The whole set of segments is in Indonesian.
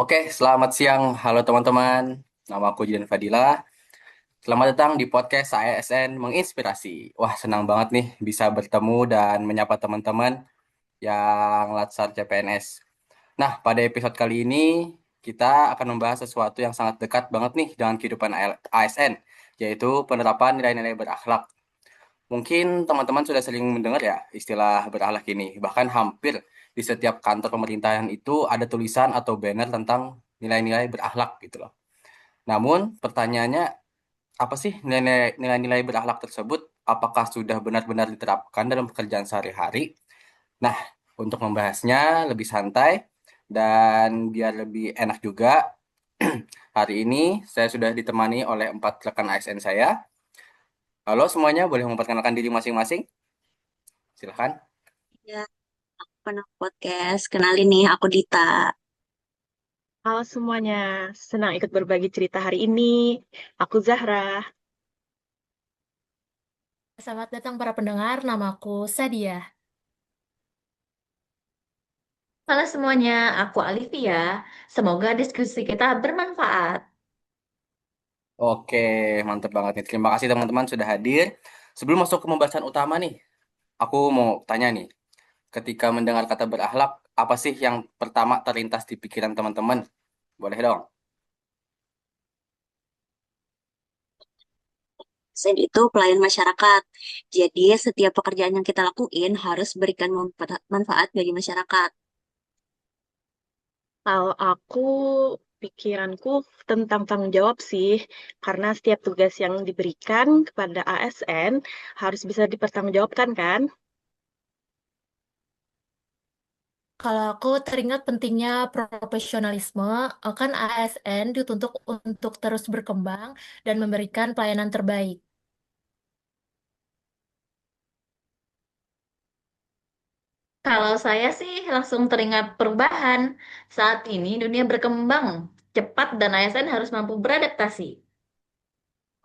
Oke, selamat siang. Halo teman-teman. Nama aku Jidan Fadila. Selamat datang di podcast ASN Menginspirasi. Wah, senang banget nih bisa bertemu dan menyapa teman-teman yang Latsar CPNS. Nah, pada episode kali ini kita akan membahas sesuatu yang sangat dekat banget nih dengan kehidupan ASN, yaitu penerapan nilai-nilai berakhlak. Mungkin teman-teman sudah sering mendengar ya istilah berakhlak ini. Bahkan hampir di setiap kantor pemerintahan itu ada tulisan atau banner tentang nilai-nilai berakhlak gitu loh. Namun pertanyaannya, apa sih nilai-nilai berakhlak tersebut? Apakah sudah benar-benar diterapkan dalam pekerjaan sehari-hari? Nah, untuk membahasnya lebih santai dan biar lebih enak juga, hari ini saya sudah ditemani oleh 4 rekan ASN saya. Halo semuanya, boleh memperkenalkan diri masing-masing? Silahkan. Ya, aku pernah podcast. Kenalin nih, aku Dita. Halo semuanya, senang ikut berbagi cerita hari ini. Aku Zahra. Selamat datang para pendengar, namaku Sadia. Halo semuanya, aku Alivia. Semoga diskusi kita bermanfaat. Oke, mantap banget nih. Terima kasih teman-teman sudah hadir. Sebelum masuk ke pembahasan utama nih, aku mau tanya nih, ketika mendengar kata berakhlak, apa sih yang pertama terlintas di pikiran teman-teman? Boleh dong? Sen itu pelayan masyarakat. Jadi, setiap pekerjaan yang kita lakuin harus berikan manfaat bagi masyarakat. Kalau aku, pikiranku tentang tanggung jawab sih, karena setiap tugas yang diberikan kepada ASN harus bisa dipertanggungjawabkan kan? Kalau aku teringat pentingnya profesionalisme, kan ASN dituntut untuk terus berkembang dan memberikan pelayanan terbaik. Kalau saya sih langsung teringat perubahan. Saat ini dunia berkembang cepat dan ASN harus mampu beradaptasi.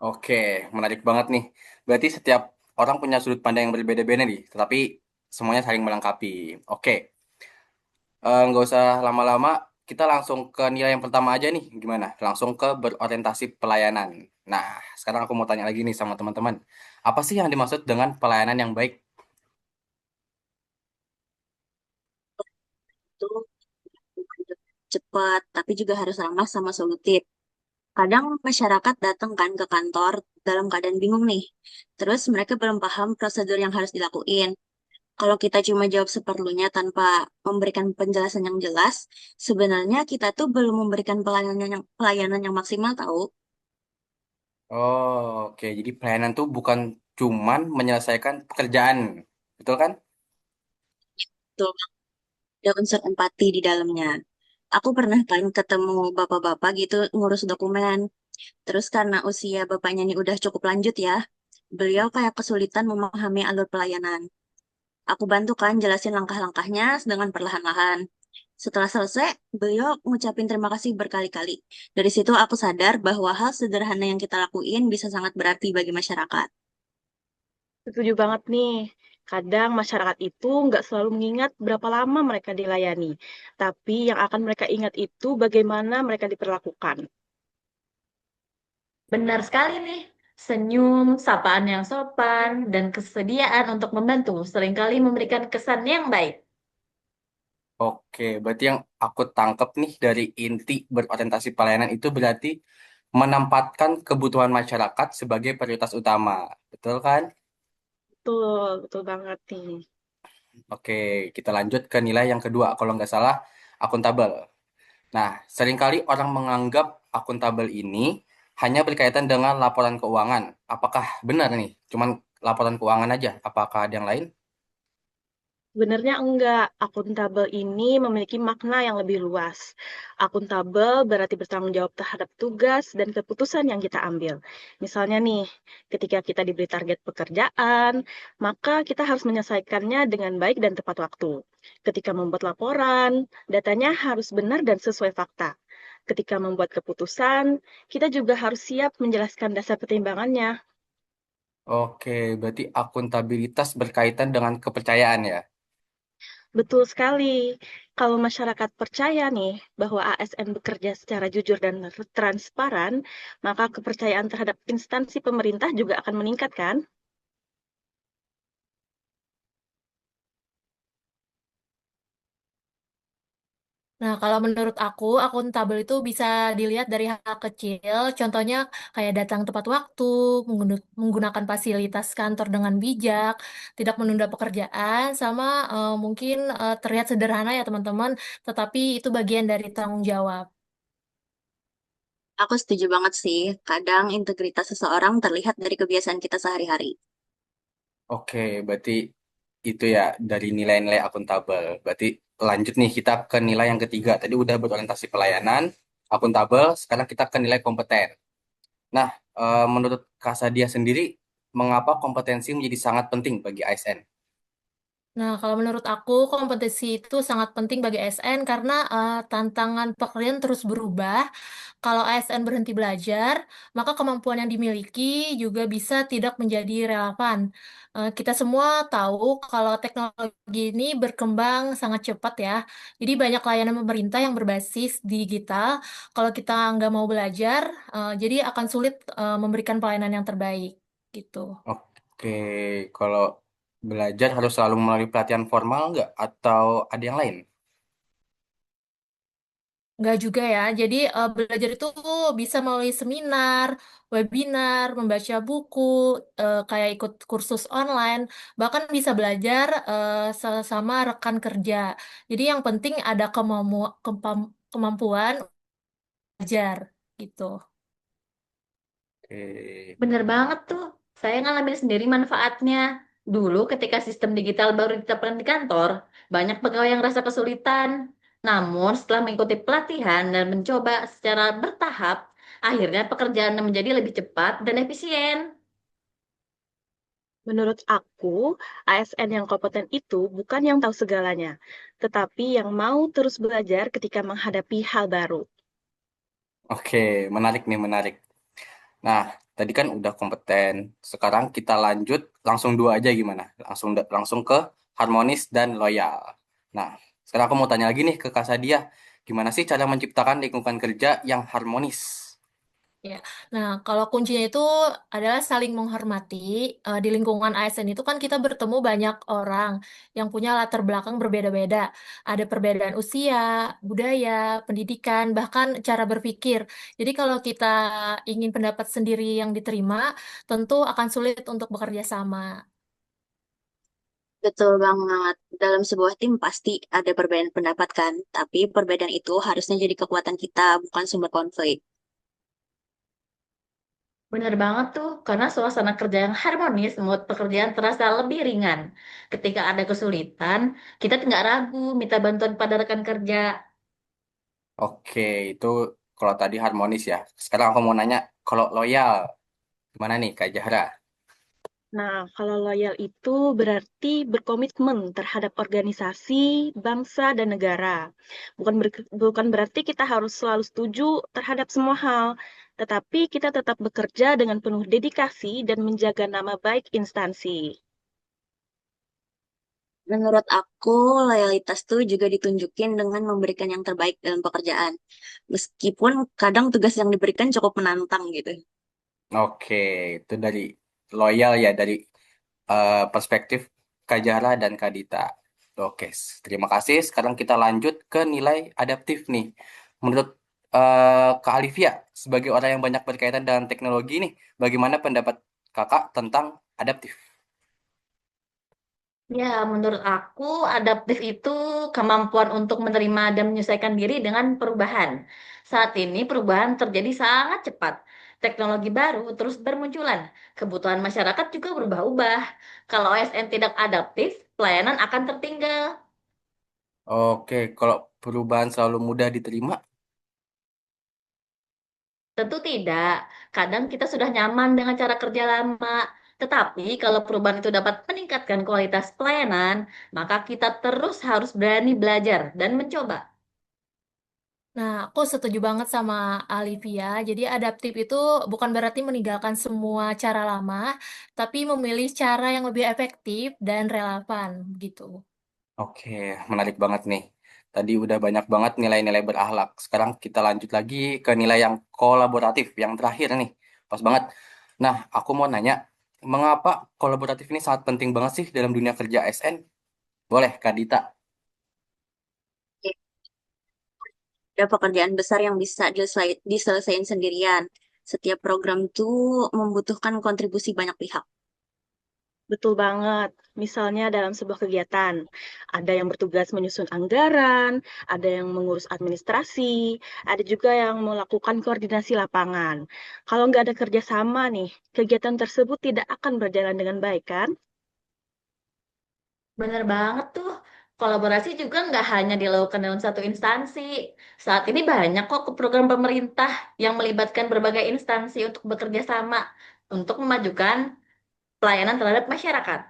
Oke, menarik banget nih. Berarti setiap orang punya sudut pandang yang berbeda-beda nih, tetapi semuanya saling melengkapi. Oke, nggak usah lama-lama, kita langsung ke nilai yang pertama aja nih. Gimana? Langsung ke berorientasi pelayanan. Nah, sekarang aku mau tanya lagi nih sama teman-teman. Apa sih yang dimaksud dengan pelayanan yang baik? Itu bukan cepat, tapi juga harus ramah sama solutif. Kadang masyarakat datang kan ke kantor dalam keadaan bingung nih. Terus mereka belum paham prosedur yang harus dilakuin. Kalau kita cuma jawab seperlunya tanpa memberikan penjelasan yang jelas, sebenarnya kita tuh belum memberikan pelayanan yang maksimal tahu. Oh, oke. Jadi pelayanan tuh bukan cuman menyelesaikan pekerjaan. Betul kan? Tuh, ada unsur empati di dalamnya. Aku pernah kan ketemu bapak-bapak gitu ngurus dokumen. Terus karena usia bapaknya ini udah cukup lanjut ya, beliau kayak kesulitan memahami alur pelayanan. Aku bantu kan jelasin langkah-langkahnya dengan perlahan-lahan. Setelah selesai, beliau ngucapin terima kasih berkali-kali. Dari situ aku sadar bahwa hal sederhana yang kita lakuin bisa sangat berarti bagi masyarakat. Setuju banget nih. Kadang masyarakat itu nggak selalu mengingat berapa lama mereka dilayani, tapi yang akan mereka ingat itu bagaimana mereka diperlakukan. Benar sekali nih. Senyum, sapaan yang sopan, dan kesediaan untuk membantu seringkali memberikan kesan yang baik. Oke, berarti yang aku tangkap nih dari inti berorientasi pelayanan itu berarti menempatkan kebutuhan masyarakat sebagai prioritas utama. Betul kan? Betul, betul banget nih. Oke, kita lanjut ke nilai yang kedua. Kalau nggak salah, akuntabel. Nah, seringkali orang menganggap akuntabel ini hanya berkaitan dengan laporan keuangan. Apakah benar nih? Cuman laporan keuangan aja? Apakah ada yang lain? Sebenarnya enggak, akuntabel ini memiliki makna yang lebih luas. Akuntabel berarti bertanggung jawab terhadap tugas dan keputusan yang kita ambil. Misalnya nih, ketika kita diberi target pekerjaan, maka kita harus menyelesaikannya dengan baik dan tepat waktu. Ketika membuat laporan, datanya harus benar dan sesuai fakta. Ketika membuat keputusan, kita juga harus siap menjelaskan dasar pertimbangannya. Oke, berarti akuntabilitas berkaitan dengan kepercayaan ya? Betul sekali. Kalau masyarakat percaya nih bahwa ASN bekerja secara jujur dan transparan, maka kepercayaan terhadap instansi pemerintah juga akan meningkat kan? Nah, kalau menurut aku, akuntabel itu bisa dilihat dari hal kecil. Contohnya kayak datang tepat waktu, menggunakan fasilitas kantor dengan bijak, tidak menunda pekerjaan, sama mungkin terlihat sederhana ya teman-teman, tetapi itu bagian dari tanggung jawab. Aku setuju banget sih. Kadang integritas seseorang terlihat dari kebiasaan kita sehari-hari. Oke, berarti itu ya dari nilai-nilai akuntabel. Berarti lanjut nih kita ke nilai yang ketiga. Tadi udah berorientasi pelayanan, akuntabel, sekarang kita ke nilai kompeten. Nah, menurut Kak Sadia sendiri, mengapa kompetensi menjadi sangat penting bagi ASN? Nah, kalau menurut aku, kompetensi itu sangat penting bagi ASN karena tantangan pekerjaan terus berubah. Kalau ASN berhenti belajar, maka kemampuan yang dimiliki juga bisa tidak menjadi relevan. Kita semua tahu kalau teknologi ini berkembang sangat cepat ya. Jadi banyak layanan pemerintah yang berbasis digital. Kalau kita nggak mau belajar, jadi akan sulit memberikan pelayanan yang terbaik gitu. Oke, kalau belajar harus selalu melalui pelatihan formal nggak? Atau ada yang lain? Nggak juga ya. Jadi belajar itu bisa melalui seminar, webinar, membaca buku, kayak ikut kursus online, bahkan bisa belajar sama rekan kerja. Jadi yang penting ada kemampuan belajar gitu. Oke, Bener banget tuh. Saya ngalamin sendiri manfaatnya. Dulu ketika sistem digital baru diterapkan di kantor, banyak pegawai yang rasa kesulitan. Namun setelah mengikuti pelatihan dan mencoba secara bertahap, akhirnya pekerjaan menjadi lebih cepat dan efisien. Menurut aku, ASN yang kompeten itu bukan yang tahu segalanya, tetapi yang mau terus belajar ketika menghadapi hal baru. oke, menarik nih, menarik. Nah, tadi kan udah kompeten. Sekarang kita lanjut langsung dua aja gimana? Langsung ke harmonis dan loyal. Nah, sekarang aku mau tanya lagi nih ke Kak Sadia. Gimana sih cara menciptakan lingkungan kerja yang harmonis? Ya, nah kalau kuncinya itu adalah saling menghormati. Di lingkungan ASN itu kan kita bertemu banyak orang yang punya latar belakang berbeda-beda. Ada perbedaan usia, budaya, pendidikan, bahkan cara berpikir. Jadi kalau kita ingin pendapat sendiri yang diterima, tentu akan sulit untuk bekerja sama. Betul banget. Dalam sebuah tim pasti ada perbedaan pendapat kan, tapi perbedaan itu harusnya jadi kekuatan kita, bukan sumber konflik. Bener banget tuh, karena suasana kerja yang harmonis membuat pekerjaan terasa lebih ringan. Ketika ada kesulitan, kita nggak ragu minta bantuan pada rekan kerja. Oke, itu kalau tadi harmonis ya. Sekarang aku mau nanya, kalau loyal, gimana nih Kak Jahra? Nah, kalau loyal itu berarti berkomitmen terhadap organisasi, bangsa, dan negara. Bukan berarti kita harus selalu setuju terhadap semua hal, tetapi kita tetap bekerja dengan penuh dedikasi dan menjaga nama baik instansi. Menurut aku, loyalitas tuh juga ditunjukin dengan memberikan yang terbaik dalam pekerjaan. Meskipun kadang tugas yang diberikan cukup menantang gitu. Oke, itu dari loyal ya, dari perspektif Kak Jahra dan Kak Dita. Oke, terima kasih. Sekarang kita lanjut ke nilai adaptif nih. Menurut Kak Alivia, sebagai orang yang banyak berkaitan dengan teknologi nih, bagaimana pendapat Kakak tentang adaptif? Ya, menurut aku adaptif itu kemampuan untuk menerima dan menyesuaikan diri dengan perubahan. Saat ini perubahan terjadi sangat cepat. Teknologi baru terus bermunculan. Kebutuhan masyarakat juga berubah-ubah. Kalau OSN tidak adaptif, pelayanan akan tertinggal. Oke, kalau perubahan selalu mudah diterima, Tentu tidak. Kadang kita sudah nyaman dengan cara kerja lama. Tetapi kalau perubahan itu dapat meningkatkan kualitas pelayanan, maka kita terus harus berani belajar dan mencoba. Nah, aku setuju banget sama Alivia. Jadi adaptif itu bukan berarti meninggalkan semua cara lama, tapi memilih cara yang lebih efektif dan relevan gitu. oke, menarik banget nih. Tadi udah banyak banget nilai-nilai berakhlak. Sekarang kita lanjut lagi ke nilai yang kolaboratif, yang terakhir nih. Pas banget. Nah, aku mau nanya, mengapa kolaboratif ini sangat penting banget sih dalam dunia kerja ASN? Boleh, Kak Dita. Ada pekerjaan besar yang bisa diselesaikan sendirian. Setiap program tuh membutuhkan kontribusi banyak pihak. Betul banget. Misalnya dalam sebuah kegiatan, ada yang bertugas menyusun anggaran, ada yang mengurus administrasi, ada juga yang melakukan koordinasi lapangan. Kalau nggak ada kerjasama nih, kegiatan tersebut tidak akan berjalan dengan baik, kan? Bener banget tuh. Kolaborasi juga nggak hanya dilakukan dalam satu instansi. Saat ini banyak kok program pemerintah yang melibatkan berbagai instansi untuk bekerja sama untuk memajukan pelayanan terhadap masyarakat.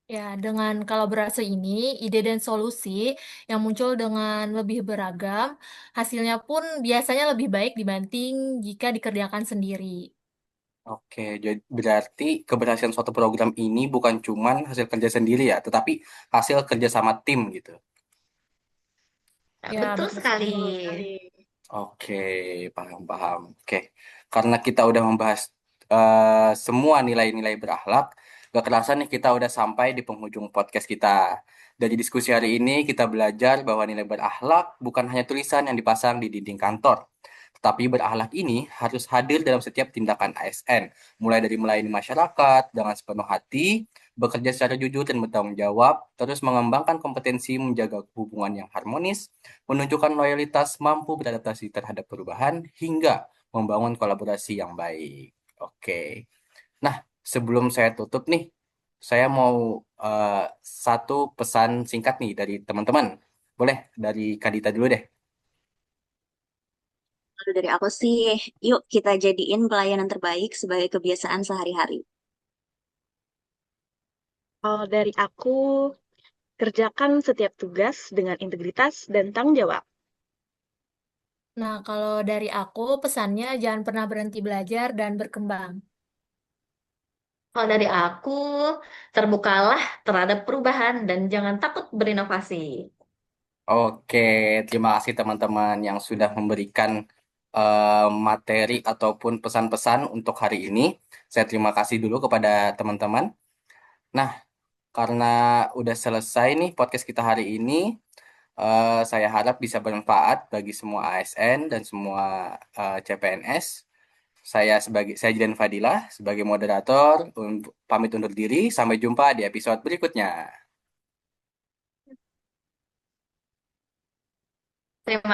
Ya, dengan kolaborasi ini, ide dan solusi yang muncul dengan lebih beragam, hasilnya pun biasanya lebih baik dibanding jika dikerjakan sendiri. Oke, jadi berarti keberhasilan suatu program ini bukan cuman hasil kerja sendiri ya, tetapi hasil kerja sama tim gitu. Nah, Ya, betul betul sekali. Betul sekali. Oke, paham-paham. Oke, karena kita udah membahas semua nilai-nilai berakhlak, gak kerasa nih kita udah sampai di penghujung podcast kita. Dari diskusi hari ini kita belajar bahwa nilai berakhlak bukan hanya tulisan yang dipasang di dinding kantor, tetapi berakhlak ini harus hadir dalam setiap tindakan ASN, mulai dari melayani masyarakat dengan sepenuh hati, bekerja secara jujur dan bertanggung jawab, terus mengembangkan kompetensi menjaga hubungan yang harmonis, menunjukkan loyalitas, mampu beradaptasi terhadap perubahan, hingga membangun kolaborasi yang baik. Oke. Nah, sebelum saya tutup nih, saya mau satu pesan singkat nih dari teman-teman. Boleh dari Kadita dulu deh. Kalau dari aku sih, yuk kita jadiin pelayanan terbaik sebagai kebiasaan sehari-hari. Kalau dari aku, kerjakan setiap tugas dengan integritas dan tanggung jawab. Nah, kalau dari aku, pesannya jangan pernah berhenti belajar dan berkembang. Kalau dari aku, terbukalah terhadap perubahan dan jangan takut berinovasi. Oke, terima kasih teman-teman yang sudah memberikan materi ataupun pesan-pesan untuk hari ini. Saya terima kasih dulu kepada teman-teman. Nah, karena udah selesai nih podcast kita hari ini, saya harap bisa bermanfaat bagi semua ASN dan semua CPNS. Saya Jidan Fadilah sebagai moderator pamit undur diri. Sampai jumpa di episode berikutnya. Terima